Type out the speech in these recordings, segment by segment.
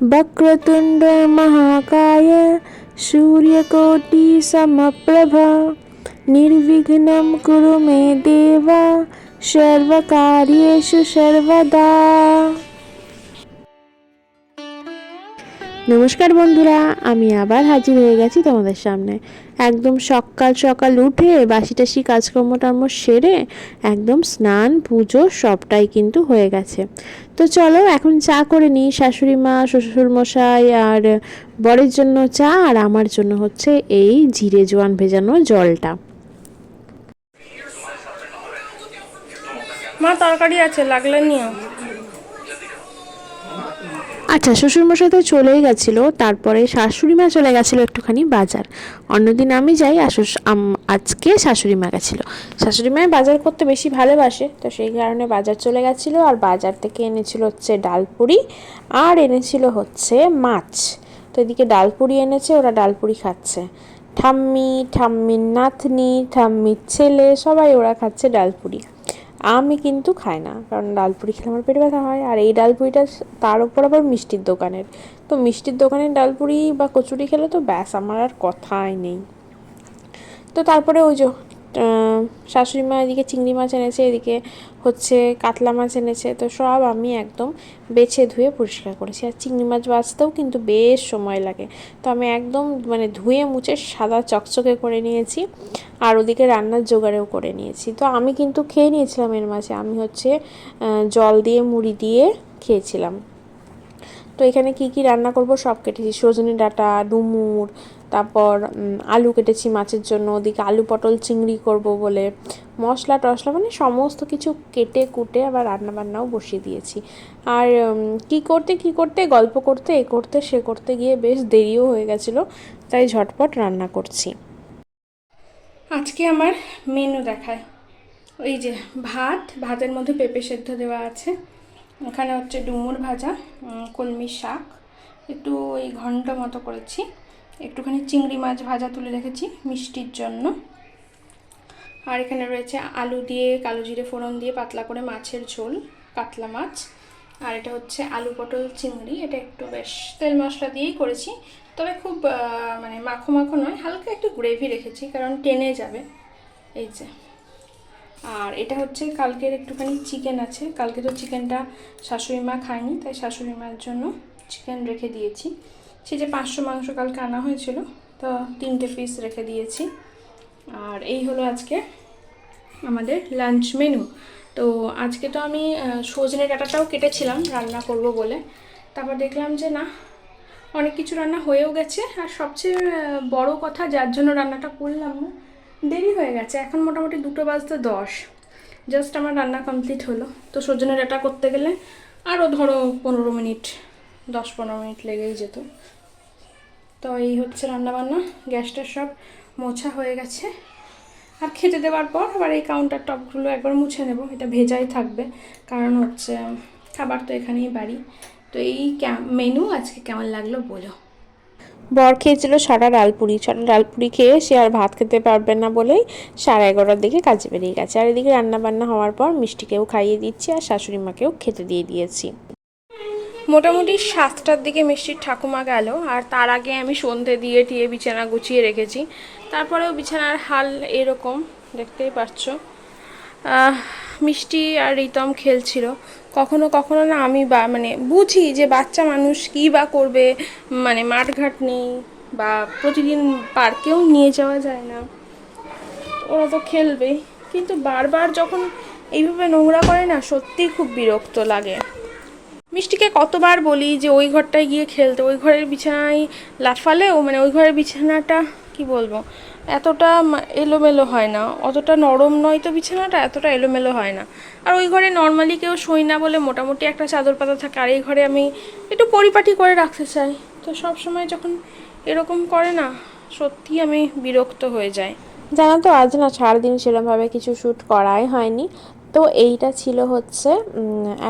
वक्रतुंड महाकाय सूर्यकोटि समप्रभ निर्विघ्नं कुरु मे देव सर्वकार्येषु सर्वदा। নমস্কার বন্ধুরা, আমি আবার হাজির হয়ে গেছি তোমাদের সামনে। একদম সকাল সকাল উঠে বাসি টাসি কাজকর্ম টার্ম সেরে একদম স্নান পুজো সবটাই কিন্তু হয়ে গেছে। তো চলো এখন চা করে নিই। শাশুড়ি মা, শ্বশুরমশাই আর বরের জন্য চা, আর আমার জন্য হচ্ছে এই জিরে জোয়ান ভেজানো জলটা। মা তরকারি আছে, লাগলে নিও। আচ্ছা, শ্বশুরমশাই তো চলেই গেছিলো, তারপরে শাশুড়ি মা চলে গেছিলো একটুখানি বাজার। অন্যদিন আমি যাই, আজকে শাশুড়ি মা গেছিলো। শাশুড়ি মা বাজার করতে বেশি ভালোবাসে, তো সেই কারণে বাজার চলে গেছিলো। আর বাজার থেকে এনেছিল হচ্ছে ডালপুরি, আর এনেছিল হচ্ছে মাছ। তো এদিকে ডালপুরি এনেছে, ওরা ডালপুরি খাচ্ছে। ঠাম্মির নাতনি, ঠাম্মির ছেলে, সবাই ওরা খাচ্ছে ডালপুরি। আমি কিন্তু খাই না, কারণ ডালপুরি খেলে আমার পেটে ব্যথা হয়। আর এই ডালপুরিটা তার উপর আবার মিষ্টির দোকানের, তো মিষ্টির দোকানের ডালপুরি বা কচুরি খেলে তো ব্যাস, আমার আর কথাই নেই। তো তারপরে ওই যে শাশুড়ি মা এদিকে চিংড়ি মাছ এনেছে, এদিকে হচ্ছে কাতলা মাছ এনেছে। তো সব আমি একদম বেছে ধুয়ে পরিষ্কার করেছি। আর চিংড়ি মাছ বাছতেও কিন্তু বেশ সময় লাগে, তো আমি একদম ধুয়ে মুছে সাদা চকচকে করে নিয়েছি। আর ওদিকে রান্নার জোগাড়েও করে নিয়েছি। তো আমি কিন্তু খেয়ে নিয়েছিলাম এর মাঝে, আমি হচ্ছে জল দিয়ে মুড়ি দিয়ে খেয়েছিলাম। তো এখানে কি কি রান্না করব সব কেটেছি। সজনে ডাঁটা, ডুমুর, তারপর আলু কেটেছি মাছের জন্য। ওদিকে আলু পটল চিংড়ি করব বলে মশলা টশলা সমস্ত কিছু কেটে কুটে আবার রান্নাবান্নাও বসিয়ে দিয়েছি। আর কি করতে গল্প করতে এ করতে সে করতে গিয়ে বেশ দেরিও হয়ে গেছিলো, তাই ঝটপট রান্না করছি। আজকে আমার মেনু দেখায়। ওই যে ভাতের মধ্যে পেঁপে সেদ্ধ দেওয়া আছে, এখানে হচ্ছে ডুমুর ভাজা, কলমি শাক একটু ওই ঘন্ট মতো করেছি, একটুখানি চিংড়ি মাছ ভাজা তুলে রেখেছি মিষ্টির জন্য। আর এখানে রয়েছে আলু দিয়ে কালো জিরে ফোড়ন দিয়ে পাতলা করে মাছের ঝোল, কাতলা মাছ। আর এটা হচ্ছে আলু পটল চিংড়ি, এটা একটু বেশ তেল মশলা দিয়েই করেছি, তবে খুব মাখো মাখো নয়, হালকা একটু গ্রেভি রেখেছি কারণ টেনে যাবে। এই যে, আর এটা হচ্ছে কালকের একটুখানি চিকেন আছে। কালকে তো চিকেনটা শাশুড়ি মা খায়নি, তাই শাশুড়ি মায়ের জন্য চিকেন রেখে দিয়েছি। সে যে 500 মাংস কালকে আনা হয়েছিল, তো 3টে পিস রেখে দিয়েছি। আর এই হলো আজকে আমাদের লাঞ্চ মেনু। তো আজকে তো আমি সজনে ডাঁটাটাও কেটেছিলাম রান্না করব বলে, তারপর দেখলাম যে না, অনেক কিছু রান্না হয়েও গেছে। আর সবচেয়ে বড় কথা, যার জন্য রান্নাটা করলাম না, দেরি হয়ে গেছে। এখন মোটামুটি 2:10 জাস্ট আমার রান্না কমপ্লিট হলো। তো সজনে ডাঁটা করতে গেলে আরও ধরো 15 মিনিট, 10-15 মিনিট লেগেই যেত। তো এই হচ্ছে রান্নাবান্না, গ্যাসটা সব মোছা হয়ে গেছে। আর খেতে দেওয়ার পর আবার এই কাউন্টার টপগুলো একবার মুছে নেব, এটা ভেজাই থাকবে, কারণ হচ্ছে খাবার তো এখানেই বাড়ি। তো এই মেনু আজকে কেমন লাগলো বলো। বর খেয়েছিল সারা ডালপুরি খেয়ে সে আর ভাত খেতে পারবে না বলেই 11:30টার দিকে কাজে বেরিয়ে গেছে। আর এদিকে রান্নাবান্না হওয়ার পর মিষ্টিকেও খাইয়ে দিচ্ছি, আর শাশুড়ি মাকেও খেতে দিয়ে দিয়েছি। মোটামুটি 7টার দিকে মিষ্টির ঠাকুমা গেল, আর তার আগে আমি সন্ধে দিয়ে বিছানা গুছিয়ে রেখেছি। তারপরেও বিছানার হাল এরকম, দেখতেই পাচ্ছ। মিষ্টি আর রিতম খেলছিল। কখনো কখনো না আমি বুঝি যে বাচ্চা মানুষ কী বা করবে, মাঠঘাট নেই বা প্রতিদিন পার্কেও নিয়ে যাওয়া যায় না, ওরা তো খেলবেই। কিন্তু বারবার যখন এইভাবে নোংরা করে না, সত্যিই খুব বিরক্ত লাগে। মিষ্টিকে কতবার বলি যে ওই ঘরটায় গিয়ে খেলতে, ওই ঘরের বিছানায় লাফালেও ওই ঘরের বিছানাটা কি বলবো, এতটা এলোমেলো হয় না, অতটা নরম নয় তো বিছানাটা, এতটা এলোমেলো হয় না। আর ওই ঘরে নর্মালি কেউ শোয় না বলে মোটামুটি একটা চাদর পাতা থাকে, আর এই ঘরে আমি একটু পরিপাটি করে রাখতে চাই। তো সব সময় যখন এরকম করে না, সত্যি আমি বিরক্ত হয়ে যাই। জানো তো, আজ না সারাদিন সেরকমভাবে কিছু শ্যুট করাই হয়নি। তো এইটা ছিল হচ্ছে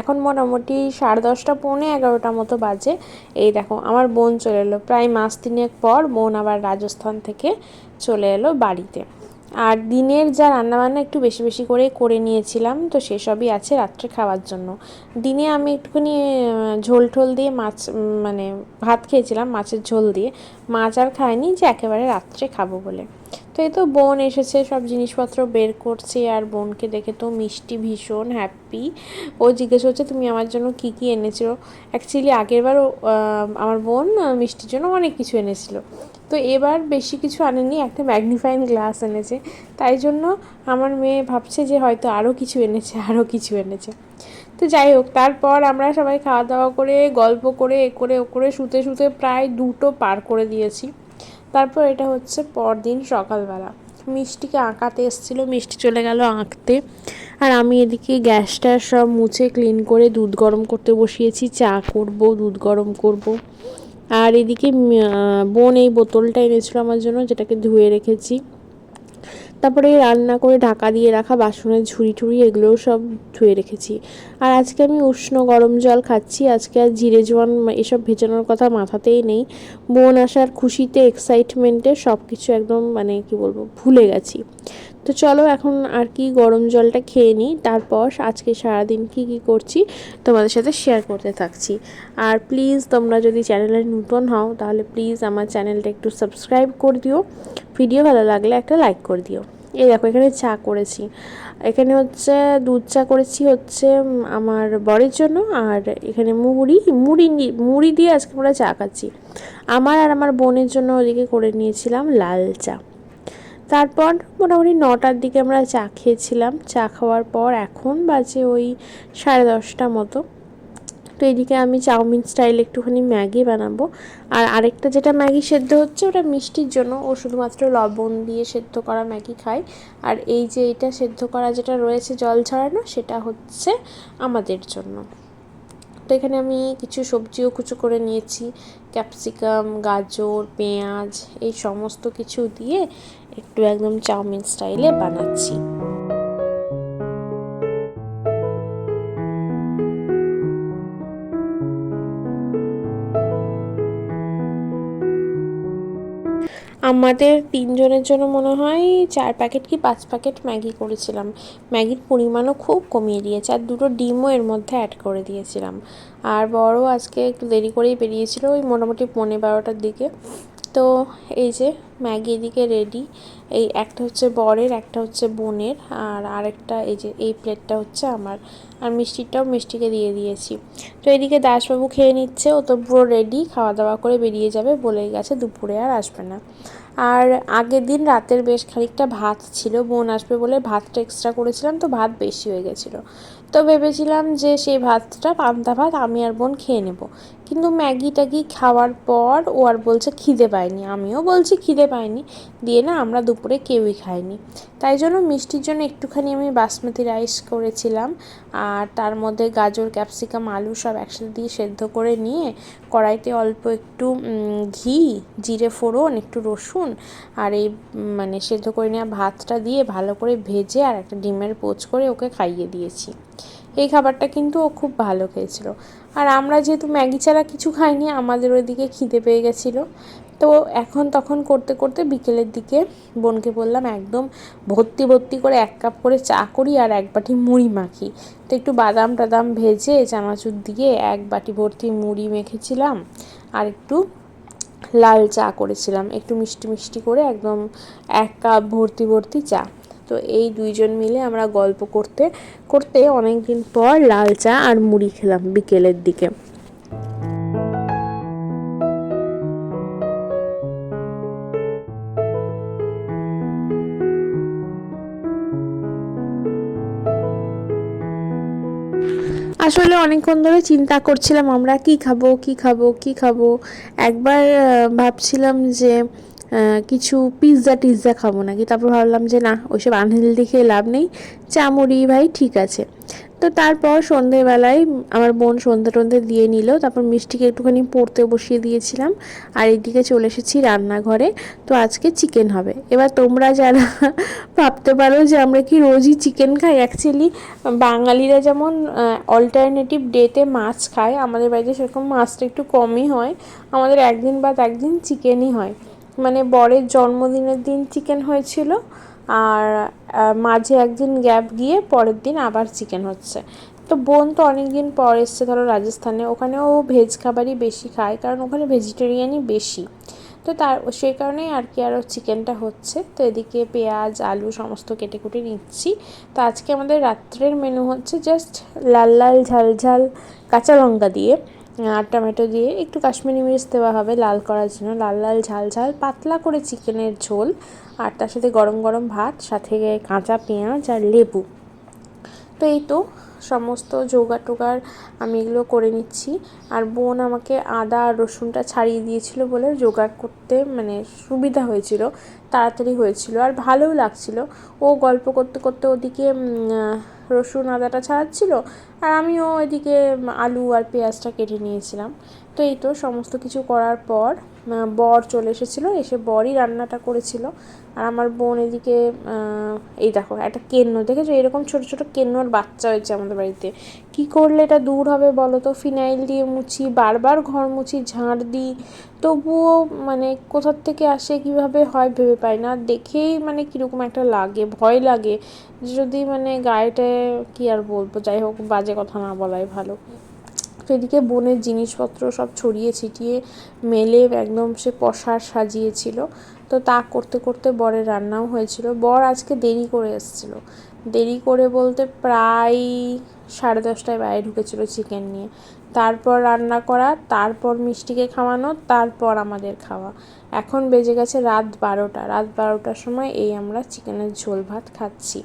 এখন মোটামুটি 10:30 পৌনে 11টা মতো বাজে। এই দেখো আমার বোন চলে এলো, প্রায় মাস 3 পর বোন আবার রাজস্থান থেকে চলে এলো বাড়িতে। আর দিনের যা রান্নাবান্না একটু বেশি বেশি করে নিয়েছিলাম, তো সেসবই আছে রাত্রে খাওয়ার জন্য। দিনে আমি একটুখানি ঝোল ঠোল দিয়ে মাছ মানে ভাত খেয়েছিলাম মাছের ঝোল দিয়ে, মাছ আর খাইনি, যে একেবারে রাত্রে খাবো বলে। তো এই তো বোন এসেছে, সব জিনিসপত্র বের করছে, আর বোনকে দেখে তো মিষ্টি ভীষণ হ্যাপি। ও জিজ্ঞেস করছে তুমি আমার জন্য কি কি এনেছো। অ্যাকচুয়ালি আগেরবার আমার বোন মিষ্টির জন্য অনেক কিছু এনেছিল, তো এবার বেশি কিছু আনেনি, একটা ম্যাগনিফাইং গ্লাস এনেছে। তাই জন্য আমার মেয়ে ভাবছে যে হয়তো আরও কিছু এনেছে। তো যাই হোক, তারপর আমরা সবাই খাওয়া দাওয়া করে গল্প করে ও করে শুতে শুতে প্রায় 2টো পার করে দিয়েছি। তারপর এটা হচ্ছে পরদিন সকালবেলা, মিষ্টিকে আঁকাতে এসেছিলো, মিষ্টি চলে গেল আঁকতে, আর আমি এদিকে গ্যাসটা সব মুছে ক্লিন করে দুধ গরম করতে বসিয়েছি, চা করব, দুধ গরম করব। আর এদিকে বোন এই বোতলটা এনেছিল আমার জন্য, যেটাকে ধুয়ে রেখেছি। তারপরে রান্না করে ঢাকা দিয়ে রাখা বাসনের ঝুড়ি ঠুড়ি এগুলোও সব ধুয়ে রেখেছি। আর আজকে আমি উষ্ণ গরম জল খাচ্ছি, আজকে আর জিরে জোয়ান এসব ভেজানোর কথা মাথাতেই নেই। বোন আসার খুশিতে এক্সাইটমেন্টে সব কিছু একদম মানে কি বলবো ভুলে গেছি। তো চলো এখন আর কি গরম জলটা খেয়ে নিই, তারপর আজকে সারাদিন কি করছি তোমাদের সাথে শেয়ার করতে থাকছি। আর প্লিজ তোমরা যদি চ্যানেলে নতুন হও তাহলে প্লিজ আমার চ্যানেলটা একটু সাবস্ক্রাইব করে দিও, ভিডিও ভালো লাগলে একটা লাইক করে দিও। এই দেখো এখানে চা করেছি, এখানে হচ্ছে দুধ চা করেছি হচ্ছে আমার বরের জন্য, আর এখানে মুড়ি দিয়ে আজকে আমরা চা খাচ্ছি। আমার আর আমার বোনের জন্য ওদিকে করে নিয়েছিলাম লাল চা। তারপর মোটামুটি 9টার দিকে আমরা চা খেয়েছিলাম, চা খাওয়ার পর এখন বাজে ওই 10:30 মতো। তো এদিকে আমি চাউমিন স্টাইল একটুখানি ম্যাগি বানাবো, আর আরেকটা যেটা ম্যাগি সেদ্ধ হচ্ছে ওটা মিষ্টির জন্য, ও শুধুমাত্র লবণ দিয়ে সেদ্ধ করা ম্যাগি খায়। আর এই যে এটা সেদ্ধ করা যেটা রয়েছে জল ছড়ানো, সেটা হচ্ছে আমাদের জন্য। তো এখানে আমি কিছু সবজিও কুচো করে নিয়েছি, ক্যাপসিকাম, গাজর, পেঁয়াজ, এই সমস্ত কিছু দিয়ে একটু একদম চাউমিন স্টাইলে বানাচ্ছি। আমাদের 3জনের জন্য মনে হয় 4 প্যাকেট কি 5 প্যাকেট ম্যাগি করেছিলাম। ম্যাগির পরিমাণও খুব কমিয়ে দিয়েছে, আর 2টো ডিমও এর মধ্যে অ্যাড করে দিয়েছিলাম। আর বড় আজকে একটু দেরি করেই বেরিয়েছিল, ওই মোটামুটি 11:30টার দিকে। তো এই যে ম্যাগি এদিকে রেডি, এই একটা হচ্ছে বরের, একটা হচ্ছে বোনের, আর আরেকটা এই যে এই প্লেটটা হচ্ছে আমার। আর মিষ্টিটাও মিষ্টিকে দিয়ে দিয়েছি। তো এদিকে দাসবাবু খেয়ে নিচ্ছে, ও তো পুরো রেডি, খাওয়া দাওয়া করে বেরিয়ে যাবে, বলেই গেছে দুপুরে আর আসবে না। আর আগের দিন রাতের বেশ খানিকটা ভাত ছিল, বোন আসবে বলে ভাতটা এক্সট্রা করেছিলাম, তো ভাত বেশি হয়ে গেছিলো। তো ভেবেছিলাম যে সেই ভাতটা পান্তা ভাত আমি আর বোন খেয়ে নেব, কিন্তু ম্যাগি ট্যাগি খাওয়ার পর ও আর বলছে খিদে পায়নি, আমিও বলছি খিদে পায়নি, দিয়ে না আমরা দুপুরে কেউই খাইনি। তাই জন্য মিষ্টির জন্য একটুখানি আমি বাসমতি রাইস করেছিলাম, আর তার মধ্যে গাজর, ক্যাপসিকাম, আলু সব একসাথে দিয়ে সেদ্ধ করে নিয়ে কড়াইতে অল্প একটু ঘি, জিরে ফোড়ন, একটু রসুন, আর এই মানে সেদ্ধ করে নেওয়া ভাতটা দিয়ে ভালো করে ভেজে আর একটা ডিমের পোচ করে ওকে খাইয়ে দিয়েছি। এই খাবারটা কিন্তু ও খুব ভালো খেয়েছিল। আর আমরা যেহেতু ম্যাগি ছাড়া কিছু খাইনি, আমাদের ওইদিকে খিদে পেয়ে গেছিলো। তো এখন তখন করতে করতে বিকেলের দিকে বোনকে বললাম একদম ভর্তি করে 1 কাপ করে চা করি আর 1 বাটি মুড়ি মাখি। তো একটু বাদাম টাদাম ভেজে চানাচুর দিয়ে 1 বাটি ভর্তি মুড়ি মেখেছিলাম, আর একটু লাল চা করেছিলাম, একটু মিষ্টি মিষ্টি করে একদম 1 কাপ ভর্তি চা। তো এই 2জন মিলে আমরা গল্প করতে করতে অনেক দিন পর লাল চা আর মুড়ি খেলাম বিকেলের দিকে। আসলে অনেকক্ষণ ধরে চিন্তা করছিলাম আমরা কি খাবো। একবার ভাবছিলাম যে কিছু পিৎজা টিৎজা খাবো নাকি, তারপর ভাবলাম যে না, ওইসব আনহেলদি খেয়ে লাভ নেই, চা মুড়ি ভাই ঠিক আছে। তো তারপর সন্ধেবেলায় আমার বোন সন্ধে টন্ধে দিয়ে নিল, তারপর মিষ্টিকে একটুখানি পড়তে বসিয়ে দিয়েছিলাম, আর এইদিকে চলে এসেছি রান্নাঘরে। তো আজকে চিকেন হবে। এবার তোমরা যারা ভাবতে পারো যে আমরা কি রোজই চিকেন খাই, অ্যাকচুয়ালি বাঙালিরা যেমন অল্টারনেটিভ ডেতে মাছ খায়, আমাদের বাড়িতে সেরকম মাছটা একটু কমই হয়, আমাদের একদিন বাদ একদিন চিকেনই হয়। মানে বরের জন্মদিনের দিন চিকেন হয়েছিল, আর মাঝে একদিন গ্যাপ গিয়ে পরের দিন আবার চিকেন হচ্ছে। তো বোন তো অনেক দিন পর এসছে ধরো রাজস্থানে, ওখানেও ভেজ খাবারই বেশি খায় কারণ ওখানে ভেজিটেরিয়ানই বেশি। তো তার সেই কারণেই আর কি আরও চিকেনটা হচ্ছে। তো এদিকে পেঁয়াজ আলু সমস্ত কেটে কুটে নিচ্ছি। তো আজকে আমাদের রাত্রের মেনু হচ্ছে জাস্ট লাল লাল ঝাল ঝাল কাঁচা লঙ্কা দিয়ে আর টমেটো দিয়ে একটু কাশ্মীরি মির্চ দেওয়া হবে লাল করার জন্য, লাল লাল ঝাল ঝাল পাতলা করে চিকেনের ঝোল, আর তার সাথে গরম গরম ভাত, সাথে কাঁচা পেঁয়াজ আর লেবু। তো এই তো সমস্ত জোগাড় টোগাড় আমি এগুলো করে নিচ্ছি। আর বোন আমাকে আদা আর রসুনটা ছাড়িয়ে দিয়েছিল বলে জোগাড় করতে মানে সুবিধা হয়েছিল, তাড়াতাড়ি হয়েছিল আর ভালোও লাগছিল। ও গল্প করতে করতে ওদিকে রসুন আদাটা ছাড়াচ্ছিল আর আমিও এদিকে আলু আর পেঁয়াজটা কেটে নিয়েছিলাম। তো এই তো সমস্ত কিছু করার পর বর চলে এসেছিলো, এসে বরই রান্নাটা করেছিল। আর আমার বোন এদিকে এই দেখো একটা কেন্ন দেখেছো, এরকম ছোট ছোট কেন্নর বাচ্চা হয়েছে আমাদের বাড়িতে। কি করলে এটা দূর হবে বলো তো? ফিনাইল দিয়ে মুছি, বারবার ঘর মুছি, ঝাঁট দিই, তবুও মানে কোথার থেকে আসে কীভাবে হয় ভেবে পাই না। দেখেই মানে কীরকম একটা লাগে, ভয় লাগে যদি মানে গায়েতে কী আর বলবো, যাই হোক বাজে কথা না বলাই ভালো। তো এদিকে বোনের জিনিসপত্র সব ছড়িয়ে ছিটিয়ে মেলে একদম সে পসার সাজিয়েছিল। তো তা করতে করতে বরের রান্নাও হয়েছিল। বর আজকে দেরি করে এসেছিলো, দেরি করে বলতে প্রায় 10:30টায় বাইরে ঢুকেছিল চিকেন নিয়ে। তারপর রান্না করা, তারপর মিষ্টিকে খাওয়ানো, তারপর আমাদের খাওয়া। এখন বেজে গেছে রাত 12টা। রাত 12টার সময় এই আমরা চিকেনের ঝোল ভাত খাচ্ছি।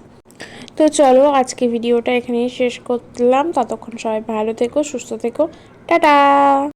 তো চলো আজকে ভিডিওটা এখানেই শেষ করলাম। ততক্ষণ সবাই ভালো থেকো, সুস্থ থেকো, টাটা।